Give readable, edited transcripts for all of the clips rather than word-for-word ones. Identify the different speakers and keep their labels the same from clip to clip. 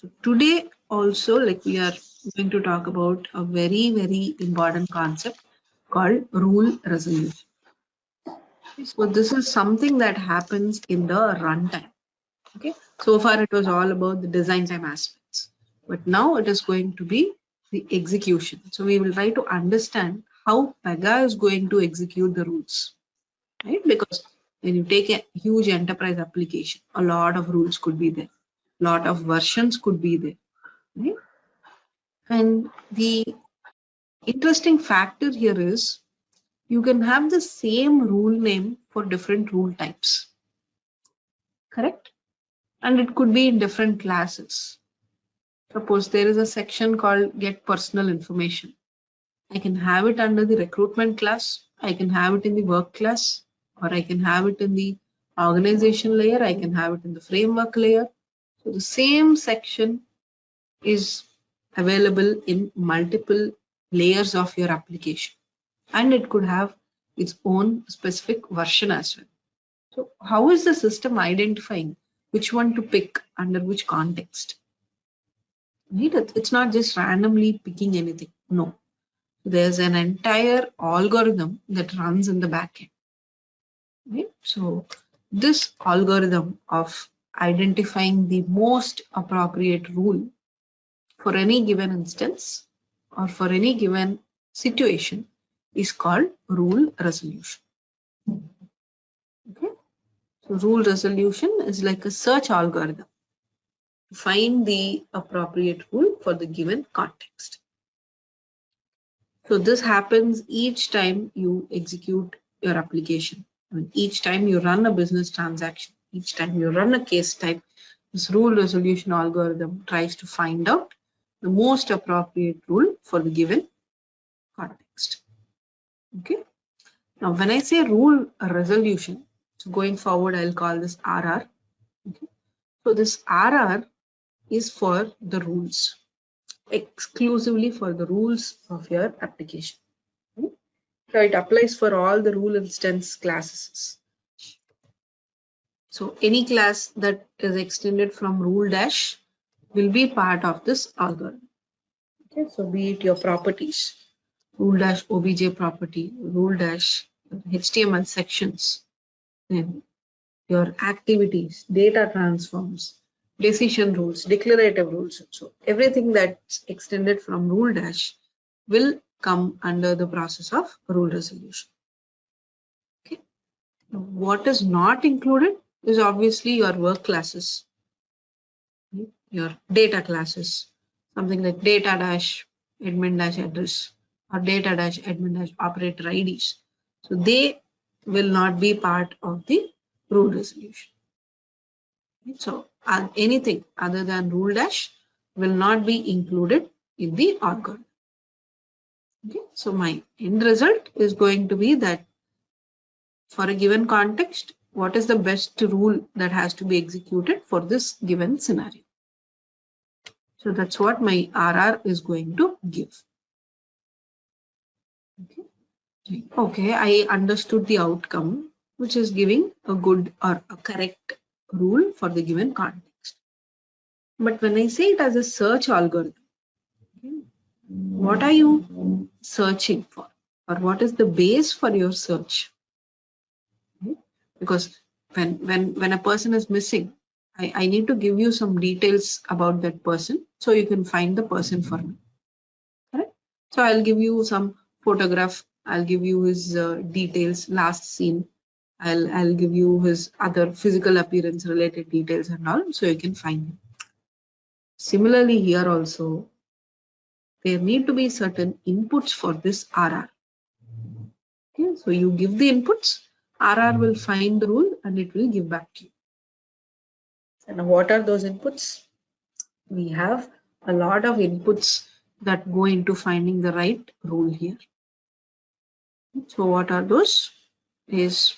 Speaker 1: So today also, like, we are going to talk about a very, very important concept called rule resolution. So this is something that happens in the runtime. Okay. So far it was all about the design time aspects, but now it is going to be the execution. So we will try to understand how Pega is going to execute the rules, right? Because when you take a huge enterprise application, a lot of rules could be there, a lot of versions could be there, right? And the interesting factor here is you can have the same rule name for different rule types, correct? And it could be in different classes. Suppose there is a section called get personal information. I can have it under the recruitment class, I can have it in the work class, or I can have it in the organization layer, I can have it in the framework layer. So the same section is available in multiple layers of your application, and it could have its own specific version as well. So how is the system identifying which one to pick under which context? It's not just randomly picking anything. No, there's an entire algorithm that runs in the backend. Right? So this algorithm of identifying the most appropriate rule for any given instance or for any given situation is called rule resolution. Okay? So rule resolution is like a search algorithm to find the appropriate rule for the given context. So this happens each time you execute your application. I mean, each time you run a business transaction, each time you run a case type, this rule resolution algorithm tries to find out the most appropriate rule for the given context. Okay. Now, when I say rule resolution, so going forward, I'll call this RR. Okay. So this RR is for the rules, exclusively for the rules of your application. Okay. So it applies for all the rule instance classes. So any class that is extended from rule dash will be part of this algorithm. Okay, so be it your properties, rule dash obj property, rule dash HTML sections, then your activities, data transforms, decision rules, declarative rules. So everything that's extended from rule dash will come under the process of rule resolution. Okay. What is not included is obviously your work classes, your data classes, something like data dash admin dash address or data dash admin dash operator IDs. So they will not be part of the rule resolution. So anything other than rule dash will not be included in the algorithm. Okay, so my end result is going to be that for a given context, what is the best rule that has to be executed for this given scenario? So that's what my RR is going to give. Okay, I understood the outcome, which is giving a good or a correct rule for the given context. But when I say it as a search algorithm, okay, what are you searching for? Or what is the base for your search? Okay? Because when a person is missing, I need to give you some details about that person so you can find the person for me. Correct? So I'll give you some photograph, I'll give you his details, last seen, I'll give you his other physical appearance related details and all, so you can find him. Similarly here also, there need to be certain inputs for this RR. Okay, so you give the inputs, RR will find the rule and it will give back to you. And what are those inputs? We have a lot of inputs that go into finding the right rule here. So what are those? Is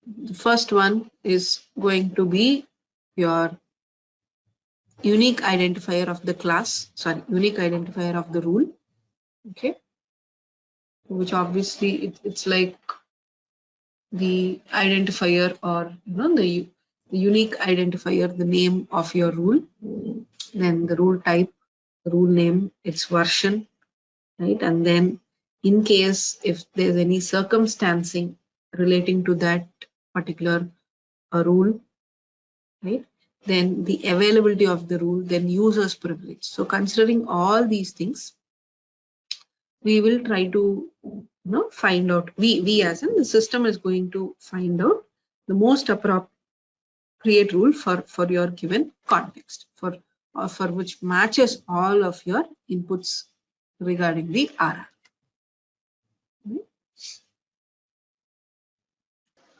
Speaker 1: the first one is going to be your unique identifier of the class, unique identifier of the rule. Okay, which obviously it's like the identifier, or the unique identifier, the name of your rule. then the rule type, the rule name, its version, right? And then in case if there's any circumstancing relating to that particular rule, right? Then the availability of the rule, then user's privilege. So considering all these things, we will try to find out, we as in the system is going to find out the most appropriate rule for your given context, for which matches all of your inputs regarding the RR.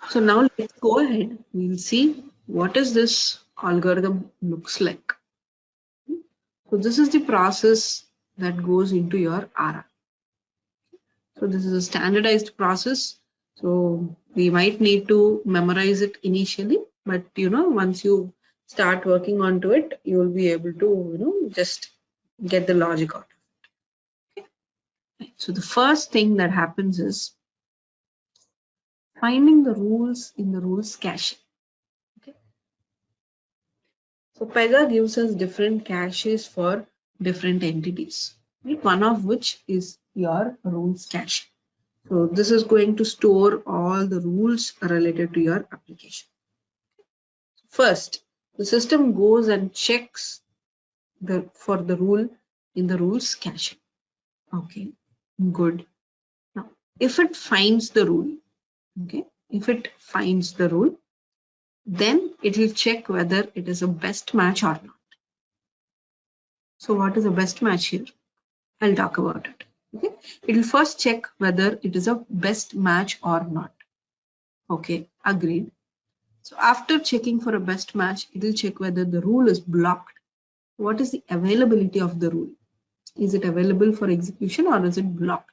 Speaker 1: So now let's go ahead. We'll see what is this algorithm looks like. So this is the process that goes into your RR. So this is a standardized process. So we might need to memorize it initially, but once you start working onto it, you will be able to just get the logic out. Okay. So the first thing that happens is finding the rules in the rules cache. Okay. So Pega gives us different caches for different entities, right? One of which is your rules cache. So this is going to store all the rules related to your application. First, the system goes and checks for the rule in the rules cache. Okay, good. Now, if it finds the rule, okay, if it finds the rule, then it will check whether it is a best match or not. So what is a best match here? I'll talk about it. Okay, it will first check whether it is a best match or not. Okay, agreed. So after checking for a best match, it will check whether the rule is blocked. What is the availability of the rule? Is it available for execution or is it blocked?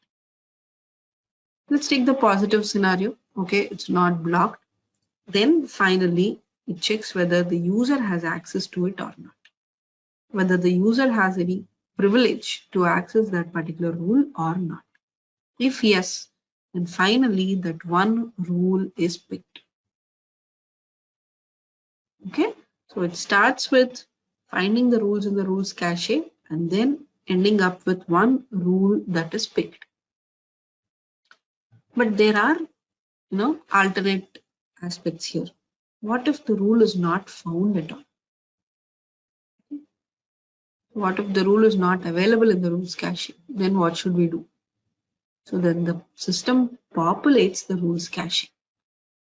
Speaker 1: Let's take the positive scenario. Okay, it's not blocked. Then finally, it checks whether the user has access to it or not. Whether the user has any privilege to access that particular rule or not. If yes, then finally that one rule is picked. Okay, so it starts with finding the rules in the rules cache and then ending up with one rule that is picked. But there are alternate aspects here. What if the rule is not found at all? What if the rule is not available in the rules cache? Then what should we do? So then the system populates the rules cache.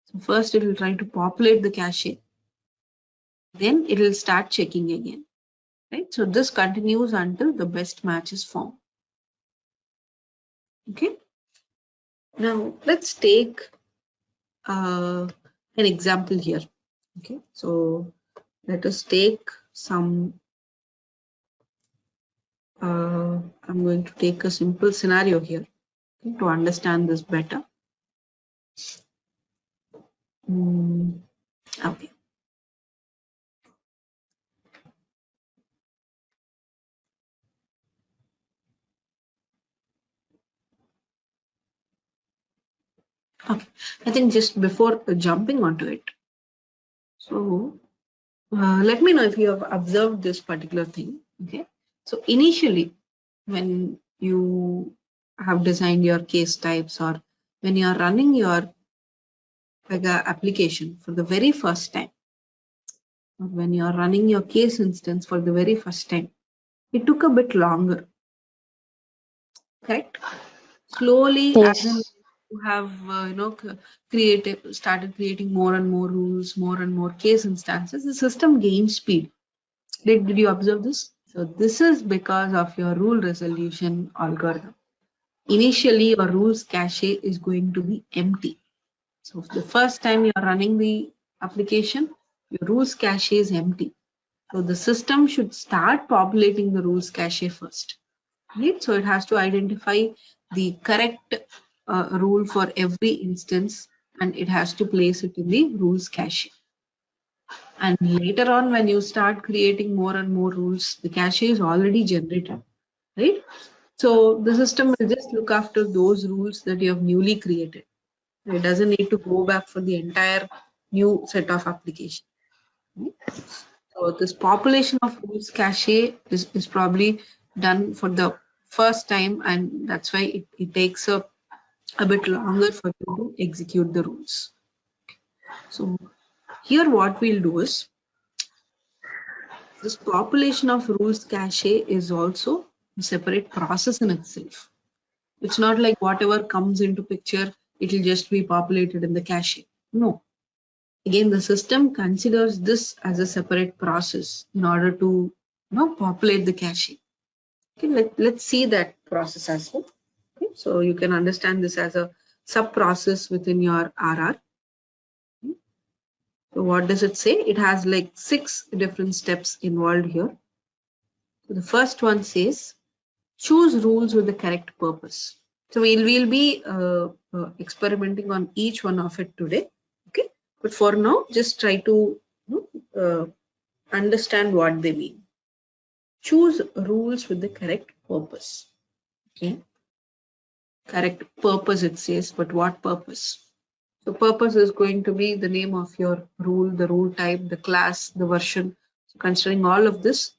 Speaker 1: So first it will try to populate the cache. Then it will start checking again. Right? So this continues until the best match is found. Okay. Now let's take an example here. Okay. So let us take some. I'm going to take a simple scenario here to understand this better. Okay. Okay. I think just before jumping onto it, so let me know if you have observed this particular thing. Okay. So initially, when you have designed your case types or when you are running your Pega application for the very first time, or when you are running your case instance for the very first time, it took a bit longer. Correct? Slowly,
Speaker 2: Yes.
Speaker 1: as you have started creating more and more rules, more and more case instances, the system gains speed. Did you observe this? So this is because of your rule resolution algorithm. Initially, your rules cache is going to be empty. So the first time you are running the application, your rules cache is empty. So the system should start populating the rules cache first. Right? So it has to identify the correct rule for every instance and it has to place it in the rules cache. And later on, when you start creating more and more rules, the cache is already generated, right? So the system will just look after those rules that you have newly created. It doesn't need to go back for the entire new set of application. So this population of rules cache is probably done for the first time, and that's why it takes a bit longer for you to execute the rules. So here what we'll do is, this population of rules cache is also a separate process in itself. It's not like whatever comes into picture, it will just be populated in the cache. No. Again, the system considers this as a separate process in order to populate the cache. Okay, let's see that process as well. Okay, so you can understand this as a sub process within your RR. So what does it say? It has like 6 different steps involved here. So the first one says, choose rules with the correct purpose. So we'll be experimenting on each one of it today. Okay, but for now, just try to understand what they mean. Choose rules with the correct purpose. Okay, correct purpose it says, but what purpose? So purpose is going to be the name of your rule, the rule type, the class, the version. So considering all of this,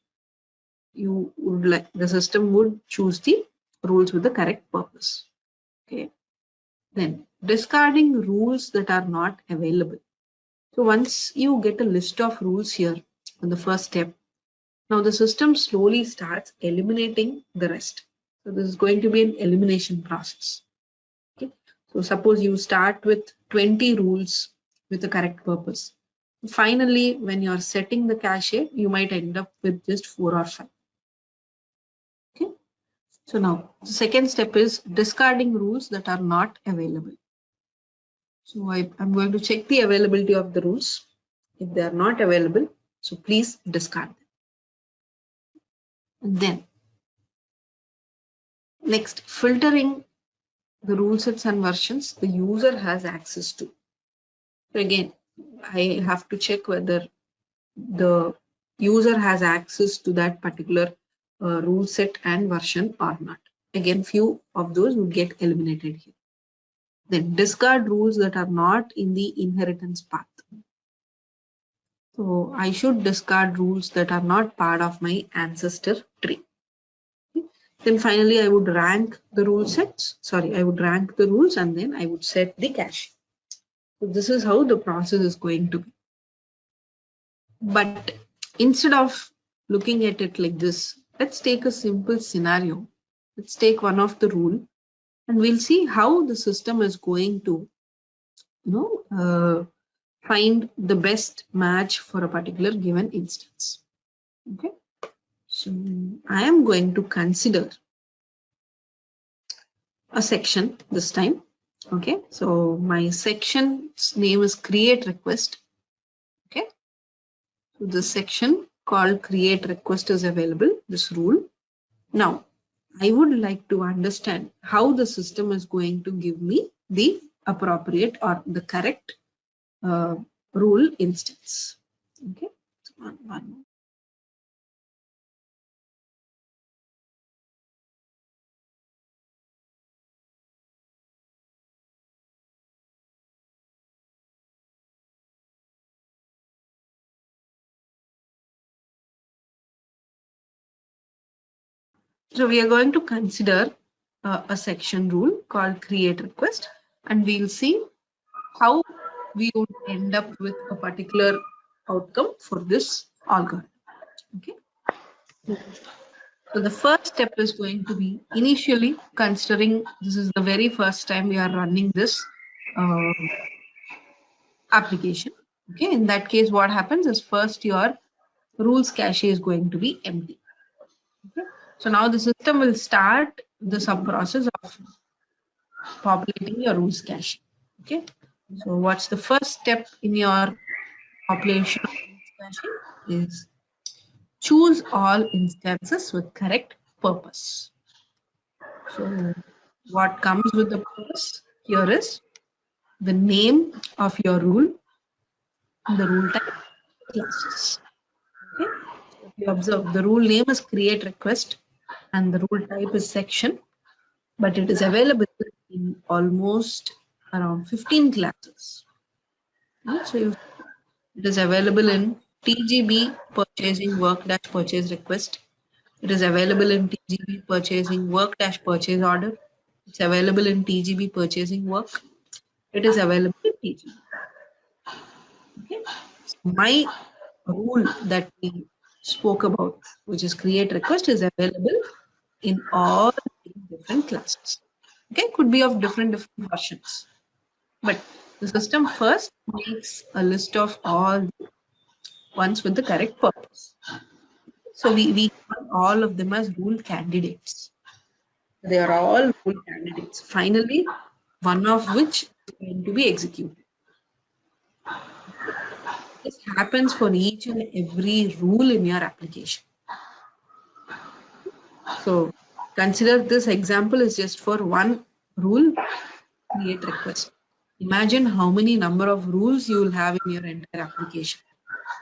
Speaker 1: you would like the system would choose the rules with the correct purpose. Okay. Then discarding rules that are not available. So once you get a list of rules here on the first step, now the system slowly starts eliminating the rest. So this is going to be an elimination process. Okay. So suppose you start with 20 rules with the correct purpose. Finally, when you're setting the cache, you might end up with just 4 or 5. Okay. So now the second step is discarding rules that are not available. So I'm going to check the availability of the rules. If they are not available, so please discard them. And then next, filtering the rule sets and versions the user has access to. So again, I have to check whether the user has access to that particular rule set and version or not. Again, few of those would get eliminated here. Then discard rules that are not in the inheritance path. So I should discard rules that are not part of my ancestor tree. Then finally, I would rank the rule sets. Sorry, I would rank the rules and then I would set the cache. So this is how the process is going to be. But instead of looking at it like this, let's take a simple scenario. Let's take one of the rule and we'll see how the system is going to, find the best match for a particular given instance. Okay. So I am going to consider a section this time. Okay. So my section's name is create request. Okay. So the section called create request is available, this rule. Now, I would like to understand how the system is going to give me the appropriate or the correct rule instance. Okay. So one more. So we are going to consider a section rule called create request, and we'll see how we would end up with a particular outcome for this algorithm. Okay. So the first step is going to be initially considering this is the very first time we are running this application. Okay. In that case, what happens is first your rules cache is going to be empty. Okay. So now the system will start the sub process of populating your rules cache. Okay. So what's the first step in your population of rules cache is choose all instances with correct purpose. So what comes with the purpose here is the name of your rule, the rule type, classes. Okay. If you observe, the rule name is create request and the rule type is section, but it is available in almost around 15 classes. So it is available in TGB purchasing work dash purchase request. It is available in TGB purchasing work dash purchase order. It's available in TGB purchasing work. It is available in TGB. Okay. So my rule that we spoke about, which is create request, is available in all different classes. Okay, could be of different versions. But the system first makes a list of all the ones with the correct purpose. So we call all of them as rule candidates. They are all rule candidates. Finally, one of which is going to be executed. This happens for each and every rule in your application. So consider this example is just for one rule, create request. Imagine how many number of rules you will have in your entire application.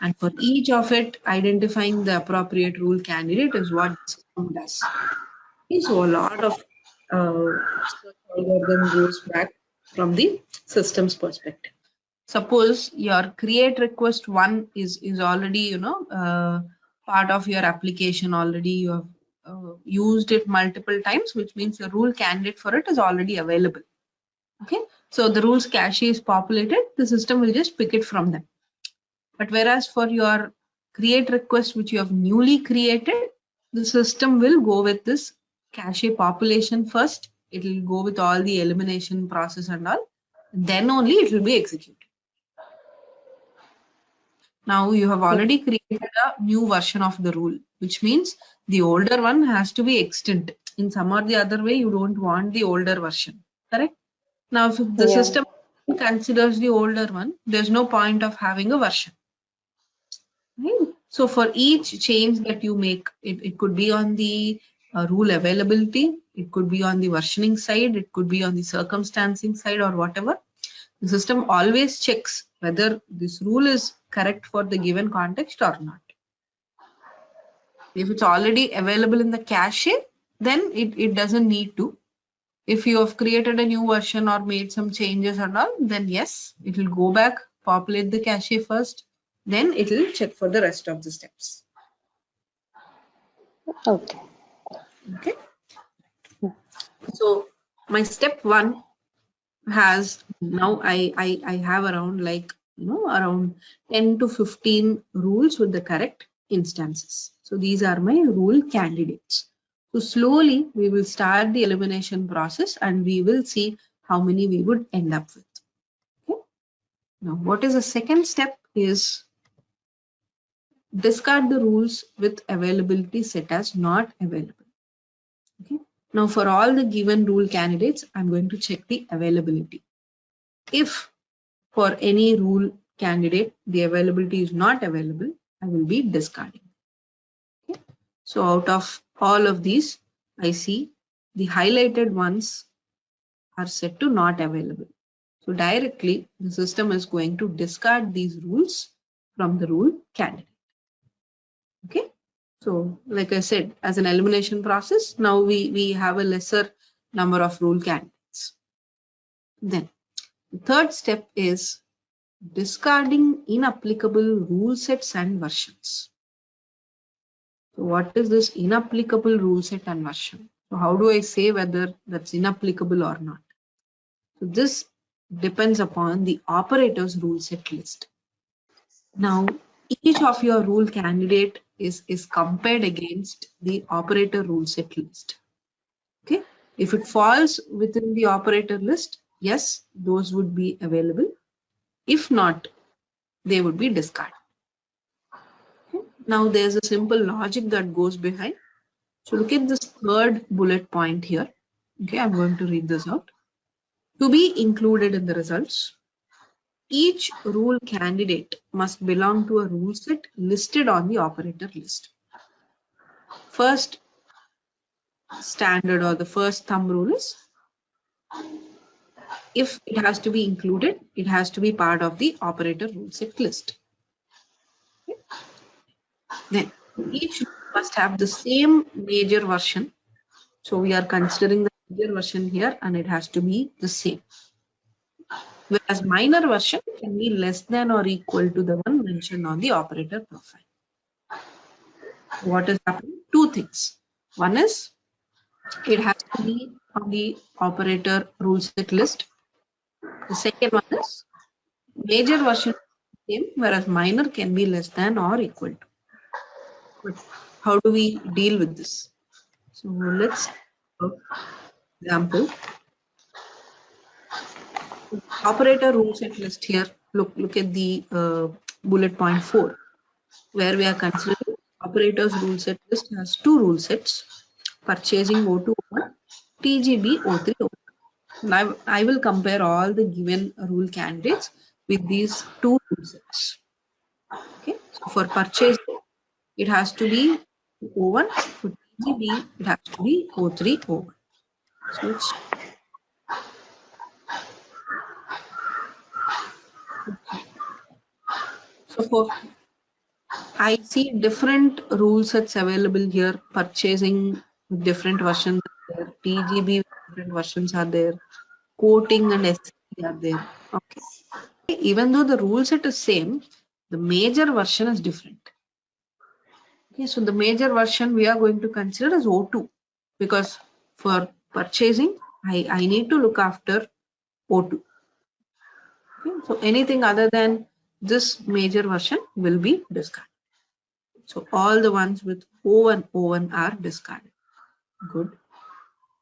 Speaker 1: And for each of it, identifying the appropriate rule candidate is what the system does. So a lot of search algorithm goes back from the system's perspective. Suppose your create request one is already part of your application already. You have used it multiple times, which means the rule candidate for it is already available. Okay, so the rules cache is populated, the system will just pick it from them. But whereas for your create request which you have newly created, the system will go with this cache population first. It will go with all the elimination process and all, then only it will be executed. Now you have already created a new version of the rule, which means the older one has to be extant. In some or the other way, you don't want the older version, correct? Now, if the system considers the older one, there's no point of having a version. Right? So for each change that you make, it could be on the rule availability, it could be on the versioning side, it could be on the circumstancing side or whatever. The system always checks whether this rule is correct for the given context or not. If it's already available in the cache, then it doesn't need to. If you have created a new version or made some changes and all, then yes, it will go back, populate the cache first, then it will check for the rest of the steps.
Speaker 2: Okay.
Speaker 1: Okay. So my step one has now I have around around 10 to 15 rules with the correct instances. So these are my rule candidates. So slowly we will start the elimination process and we will see how many we would end up with. Okay. Now what is the second step is discard the rules with availability set as not available. Okay. Now for all the given rule candidates, I'm going to check the availability. If for any rule candidate the availability is not available, I will be discarding. Okay. So out of all of these, I see the highlighted ones are set to not available. So directly the system is going to discard these rules from the rule candidate. Okay. So like I said, as an elimination process, now we have a lesser number of rule candidates. Then the third step is discarding inapplicable rule sets and versions. So what is this inapplicable rule set and version? So how do I say whether that's inapplicable or not? So this depends upon the operator's rule set list. Now each of your rule candidate is compared against the operator rule set list. Okay, if it falls within the operator list, yes, those would be available. If not, they would be discarded. Okay. Now there's a simple logic that goes behind. So look at this third bullet point here. Okay, I'm going to read this out. To be included in the results, each rule candidate must belong to a rule set listed on the operator list. First standard or the first thumb rule is if it has to be included, it has to be part of the operator rule set list. Okay. Then each must have the same major version. So we are considering the major version here and it has to be the same. whereas minor version can be less than or equal to the one mentioned on the operator profile. What is happening? Two things. One is it has to be on the operator rule set list. The second one is major version same, whereas minor can be less than or equal to. But how do we deal with this? So let's example. Operator rule set list here. Look at the bullet point 4, where we are considering operators rule set list has two rule sets: purchasing O201, TGB O301. Now I will compare all the given rule candidates with these two rule sets. Okay, so for purchasing, it has to be O1. For TGB, it has to be O301. So let's for I see different rule sets available here. Purchasing different versions are there. TGB different versions are there. Quoting and SC are there. Okay. Even though the rule set is same, the major version is different. Okay, so the major version we are going to consider as O2, because for purchasing, I need to look after O2. Okay, so anything other than this major version will be discarded. So all the ones with O1, O1 are discarded. Good.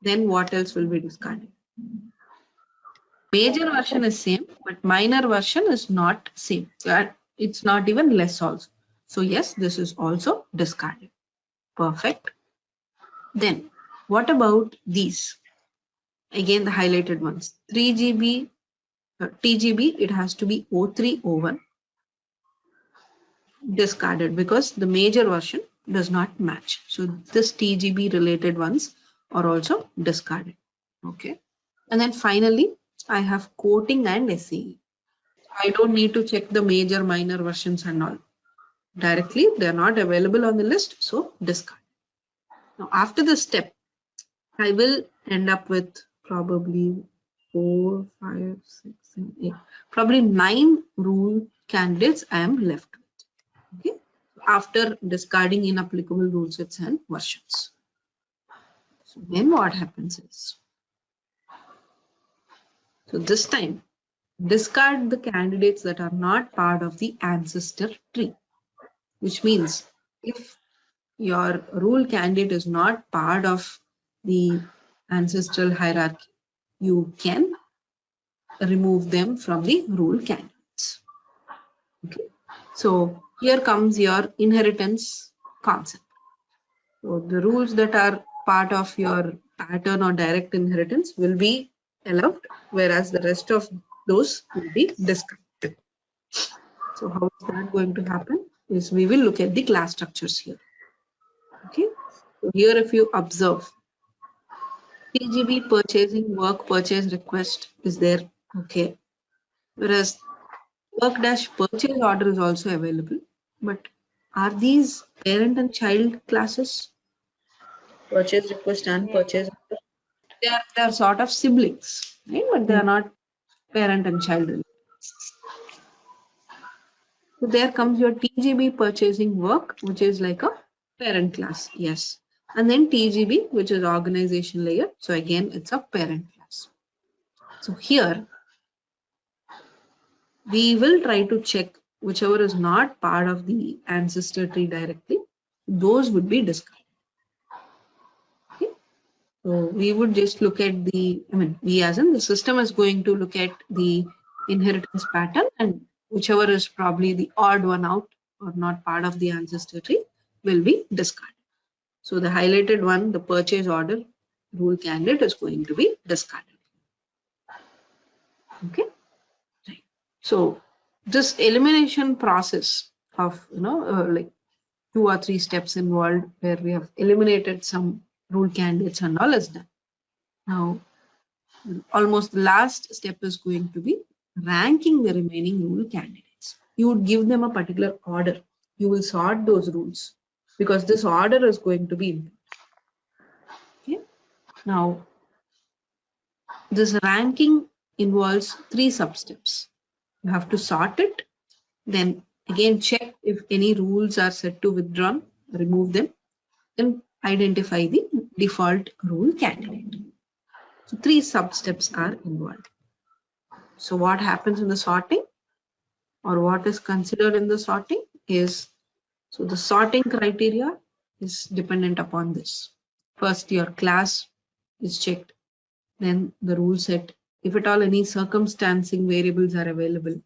Speaker 1: Then what else will be discarded? Major version is same, but minor version is not same. It's not even less also. So yes, this is also discarded. Perfect. Then what about these? Again, the highlighted ones. 3GB, TGB, it has to be O301. Discarded because the major version does not match. So this TGB related ones are also discarded. Okay. And then finally, I have quoting and SAE. I don't need to check the major minor versions and all. Directly, they are not available on the list, so discard. Now, after this step, I will end up with probably 4, 5, 6, 7, 8, probably 9 rule candidates I am left with. Okay, after discarding inapplicable rule sets and versions. So then what happens is, so this time, discard the candidates that are not part of the ancestor tree, which means if your rule candidate is not part of the ancestral hierarchy, you can remove them from the rule candidates. Okay, so here comes your inheritance concept. So the rules that are part of your pattern or direct inheritance will be allowed, whereas the rest of those will be discarded. So how is that going to happen? Is we will look at the class structures here. Okay, so here if you observe, TGB purchasing work purchase request is there. Okay, whereas work dash purchase order is also available. But are these parent and child classes? Purchase request and purchase order. They are sort of siblings, right? But they are not parent and child. So there comes your TGB purchasing work, which is like a parent class. Yes. And then TGB, which is organization layer. So again, it's a parent class. So here, we will try to check whichever is not part of the ancestor tree directly. Those would be discarded. Okay. So we would just look at the, we as in the system is going to look at the inheritance pattern, and whichever is probably the odd one out or not part of the ancestor tree will be discarded. So the highlighted one, the purchase order rule candidate, is going to be discarded. Okay. Right. So this elimination process of, like 2 or 3 steps involved where we have eliminated some rule candidates and all is done. Now, almost the last step is going to be ranking the remaining rule candidates. You would give them a particular order. You will sort those rules because this order is going to be important. Okay. Now, this ranking involves 3 sub-steps. You have to sort it, then again check if any rules are set to withdrawn, remove them, and identify the default rule candidate. So 3 sub-steps are involved. So what happens in the sorting, or what is considered in the sorting is, so the sorting criteria is dependent upon this. First, your class is checked, then the rule set, if at all any circumstancing variables are available.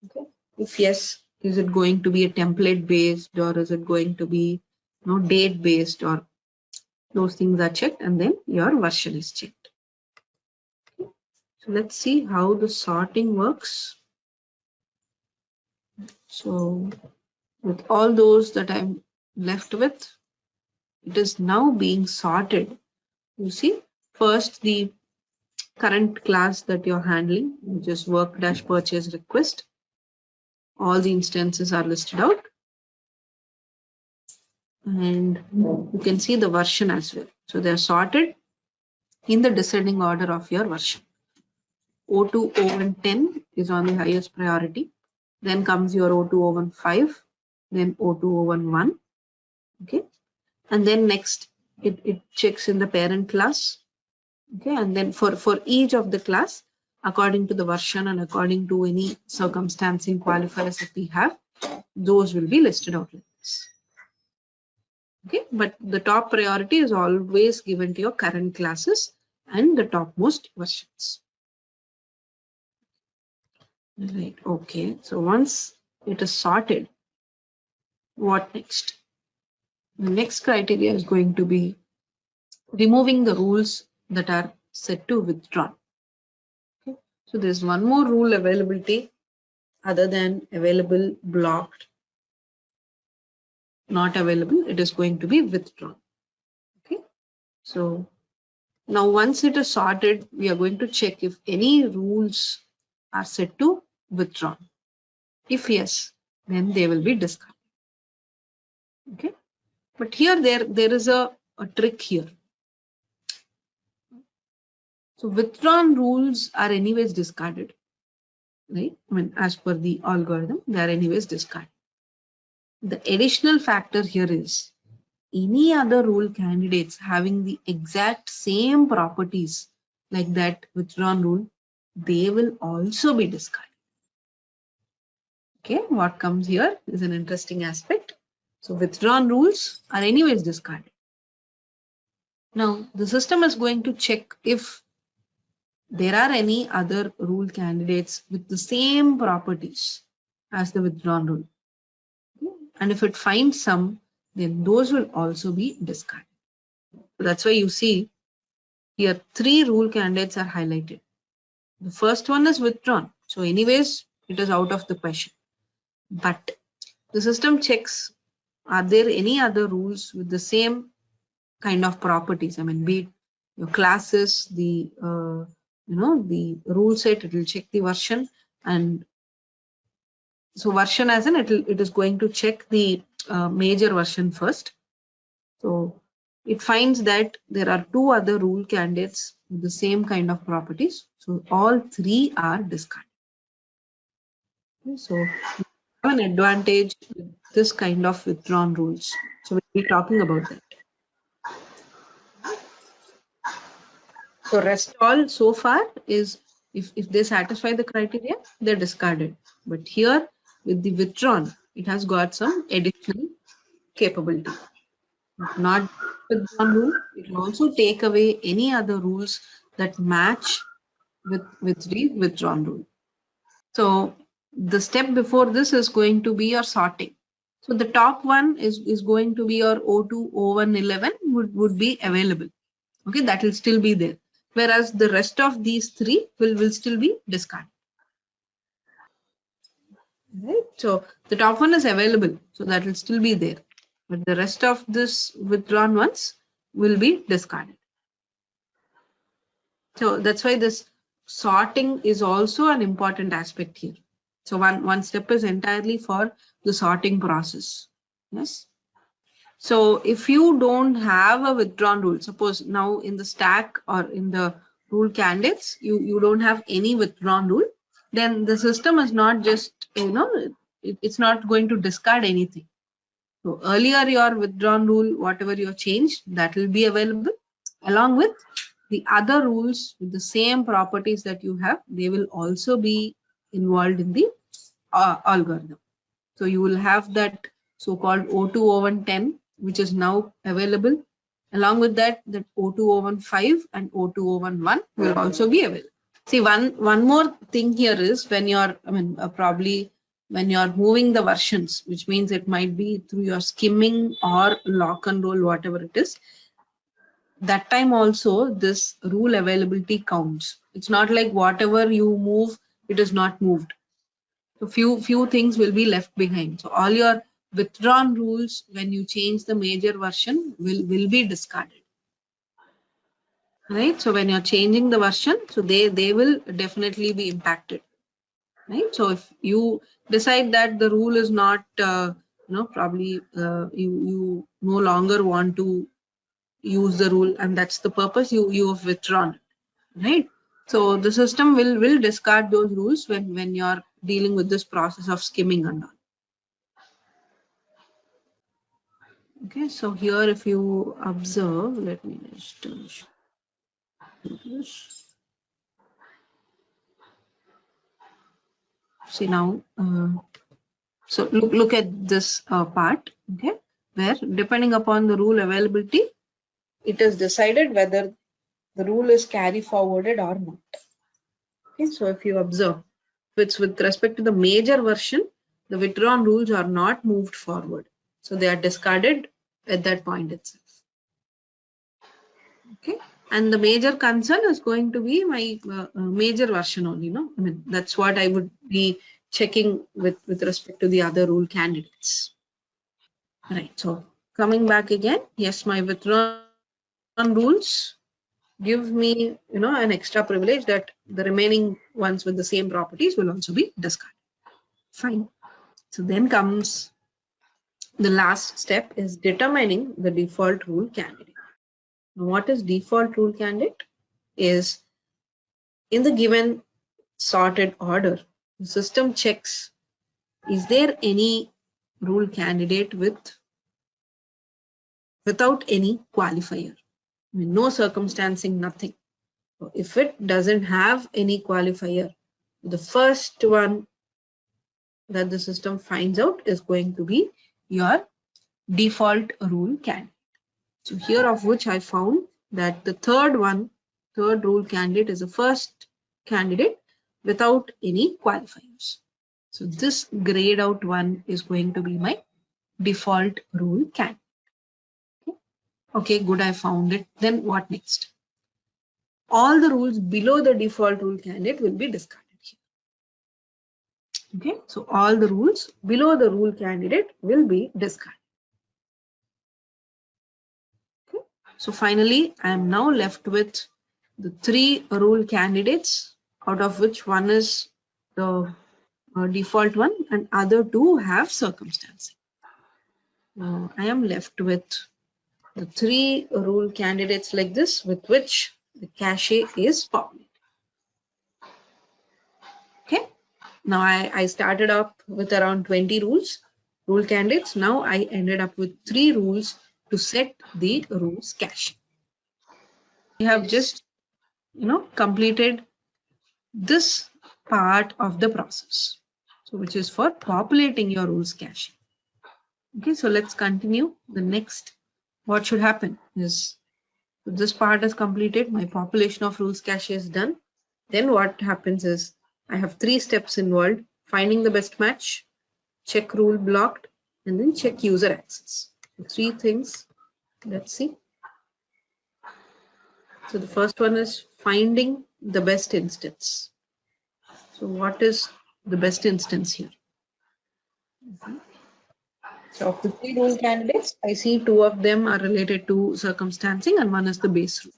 Speaker 1: Okay. If yes, is it going to be a template based, or is it going to be date based, or those things are checked, and then your version is checked. Okay. So let's see how the sorting works. So with all those that I'm left with, it is now being sorted. You see, first the current class that you're handling, which is work-purchase request. All the instances are listed out. And you can see the version as well. So they're sorted in the descending order of your version. O2 O1 10 is on the highest priority. Then comes your O2 O1 5, then O2 O1 1. Okay. And then next it checks in the parent class. Okay, and then for each of the class, according to the version and according to any circumstancing qualifiers that we have, those will be listed out like this. Okay, but the top priority is always given to your current classes and the topmost versions. Right, okay, so once it is sorted, what next? The next criteria is going to be removing the rules that are set to withdrawn. Okay. So there's one more rule availability other than available, blocked, not available. It is going to be withdrawn. Okay. So now once it is sorted, we are going to check if any rules are set to withdrawn. If yes, then they will be discarded. Okay. But here there is a trick here. So withdrawn rules are anyways discarded, right? I mean, as per the algorithm, they are anyways discarded. The additional factor here is any other rule candidates having the exact same properties like that withdrawn rule, they will also be discarded. Okay, what comes here is an interesting aspect. So withdrawn rules are anyways discarded. Now the system is going to check if there are any other rule candidates with the same properties as the withdrawn rule. Okay? And if it finds some, then those will also be discarded. So that's why you see here 3 rule candidates are highlighted. The first one is withdrawn. So anyways, it is out of the question. But the system checks, are there any other rules with the same kind of properties? I mean, be it your classes, the the rule set, it will check the version, and so version as in it is going to check the major version first. So it finds that there are 2 other rule candidates with the same kind of properties. So all 3 are discarded. Okay, so we have an advantage with this kind of withdrawn rules. So we'll be talking about that. So rest all so far is if they satisfy the criteria, they're discarded. But here with the withdrawn, it has got some additional capability. Not withdrawn rule, it will also take away any other rules that match with the withdrawn rule. So the step before this is going to be your sorting. So the top one is going to be your O2, O1, 11 would be available. Okay, that will still be there. Whereas the rest of these 3 will still be discarded. Right? So the top one is available, so that will still be there. But the rest of this withdrawn ones will be discarded. So that's why this sorting is also an important aspect here. So one step is entirely for the sorting process. Yes. So if you don't have a withdrawn rule, suppose now in the stack or in the rule candidates, you don't have any withdrawn rule, then the system is not just, it's not going to discard anything. So earlier your withdrawn rule, whatever you changed, that will be available along with the other rules with the same properties that you have. They will also be involved in the algorithm. So you will have that so-called O2O10, which is now available. Along with that, that O2O15 and O2O11 will also be available. See, one more thing here is when you're, probably when you're moving the versions, which means it might be through your skimming or lock and roll, whatever it is, that time also this rule availability counts. It's not like whatever you move, it is not moved. So few things will be left behind. So all your withdrawn rules when you change the major version will be discarded. Right? So when you're changing the version, so they will definitely be impacted. Right? So if you decide that the rule is not, probably you no longer want to use the rule, and that's the purpose, you have withdrawn it, right? So the system will discard those rules when you're dealing with this process of skimming and all. Okay, so here if you observe, let me just do this. See now, so look at this part, okay, where depending upon the rule availability, it is decided whether the rule is carry forwarded or not. Okay, so if you observe, with respect to the major version, the withdrawn rules are not moved forward. So they are discarded at that point itself. Okay, and the major concern is going to be my major version only. No, that's what I would be checking with respect to the other rule candidates. Right. So coming back again, yes, my withdrawn rules give me, an extra privilege that the remaining ones with the same properties will also be discarded. Fine. So then comes the last step, is determining the default rule candidate. Now, what is default rule candidate? Is in the given sorted order, the system checks, is there any rule candidate without any qualifier? No circumstancing, nothing. So if it doesn't have any qualifier, the first one that the system finds out is going to be your default rule candidate. So here of which I found that the third rule candidate is the first candidate without any qualifiers. So this grayed out one is going to be my default rule candidate. Okay, good, I found it. Then what next? All the rules below the default rule candidate will be discarded here. Okay, so all the rules below the rule candidate will be discarded. Okay, so finally, I am now left with the 3 rule candidates, out of which one is the default one and other 2 have circumstances. I am left with the 3 rule candidates like this, with which the cache is populated. Okay, now I started up with around 20 rule candidates. Now I ended up with 3 rules to set the rules cache. We have just completed this part of the process, so which is for populating your rules cache. Okay, so let's continue. The next, what should happen is, this part is completed, my population of rules cache is done. Then what happens is, I have 3 steps involved: finding the best match, check rule blocked, and then check user access. So 3 things. Let's see. So the first one is finding the best instance. So what is the best instance here? So of the 3 rule candidates, I see 2 of them are related to circumstancing and one is the base rule.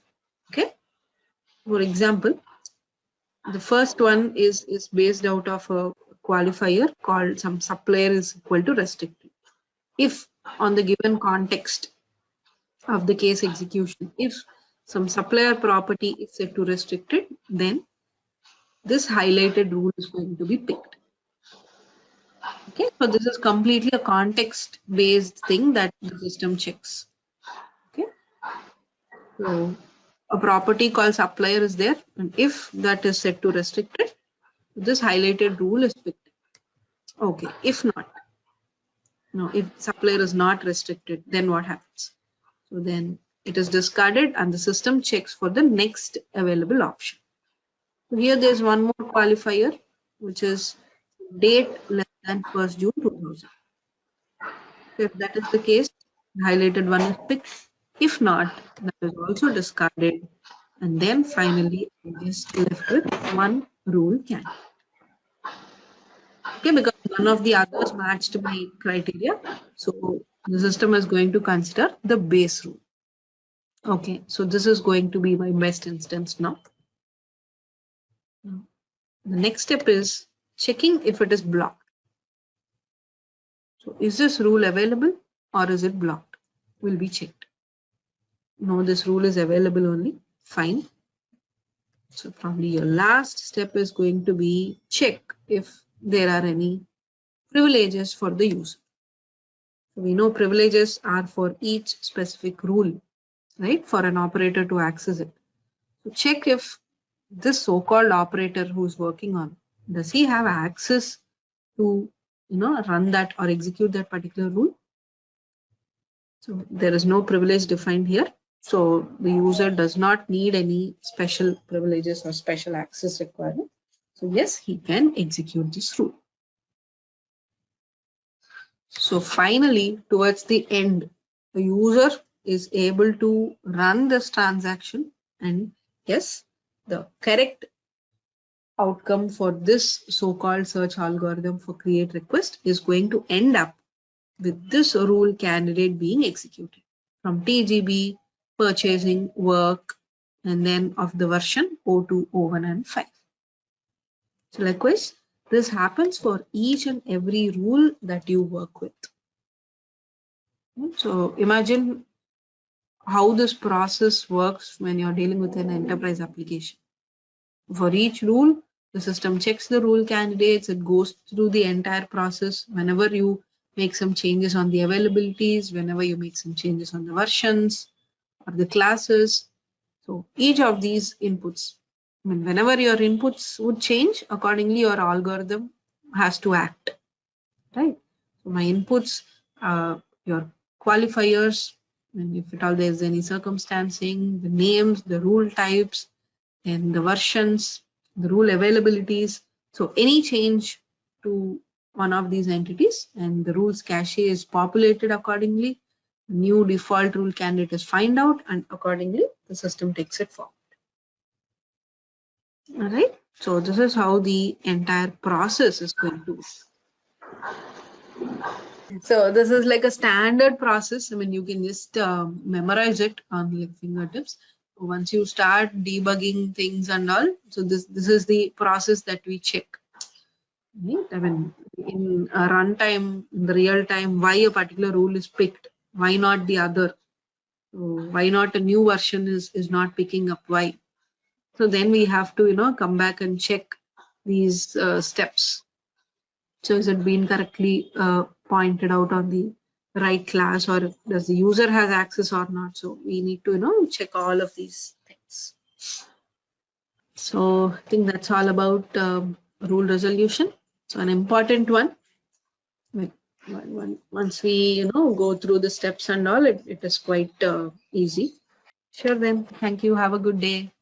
Speaker 1: Okay. For example, the first one is based out of a qualifier called some supplier is equal to restricted. If on the given context of the case execution, if some supplier property is set to restricted, then this highlighted rule is going to be picked. Okay, so this is completely a context-based thing that the system checks. Okay, so a property called supplier is there, and if that is set to restricted, this highlighted rule is picked. Okay, if not, no, if supplier is not restricted, then what happens? So then it is discarded and the system checks for the next available option. So here there's one more qualifier, which is date less than 1st June 2000. So if that is the case, the highlighted one is picked. If not, that is also discarded. And then finally, I'm just left with one rule candidate. Okay, because none of the others matched my criteria. So the system is going to consider the base rule. Okay, so this is going to be my best instance now. The next step is checking if it is blocked. So is this rule available or is it blocked? Will be checked. No, this rule is available only. Fine. So probably your last step is going to be check if there are any privileges for the user. So we know privileges are for each specific rule, right? For an operator to access it. So check if this so-called operator who's working on, does he have access to, run that or execute that particular rule? So there is no privilege defined here. So the user does not need any special privileges or special access requirement. So yes, he can execute this rule. So finally, towards the end, the user is able to run this transaction, and yes, the correct outcome for this so-called search algorithm for create request is going to end up with this rule candidate being executed from TGB, purchasing, work, and then of the version 02, 01, and 5. So likewise, this happens for each and every rule that you work with. So imagine how this process works when you're dealing with an enterprise application. For each rule, the system checks the rule candidates, it goes through the entire process. Whenever you make some changes on the availabilities, whenever you make some changes on the versions or the classes. So each of these inputs, whenever your inputs would change, accordingly your algorithm has to act, right? So my inputs, your qualifiers, and if at all there's any circumstancing, the names, the rule types, and the versions, the rule availabilities. So any change to one of these entities and the rules cache is populated accordingly. New default rule candidate is found out, and accordingly the system takes it forward. All right. So this is how the entire process is going to be. So this is like a standard process. You can just memorize it on your fingertips. Once you start debugging things and all, so this is the process that we check. Right? In a runtime, in the real time, why a particular rule is picked, why not the other, so why not a new version is not picking up, why. So then we have to come back and check these steps. So is it being correctly pointed out on the right class, or does the user has access or not? So we need to check all of these things. So I think that's all about rule resolution. So an important one. Once we go through the steps and all, it is quite easy. Sure then. Thank you. Have a good day.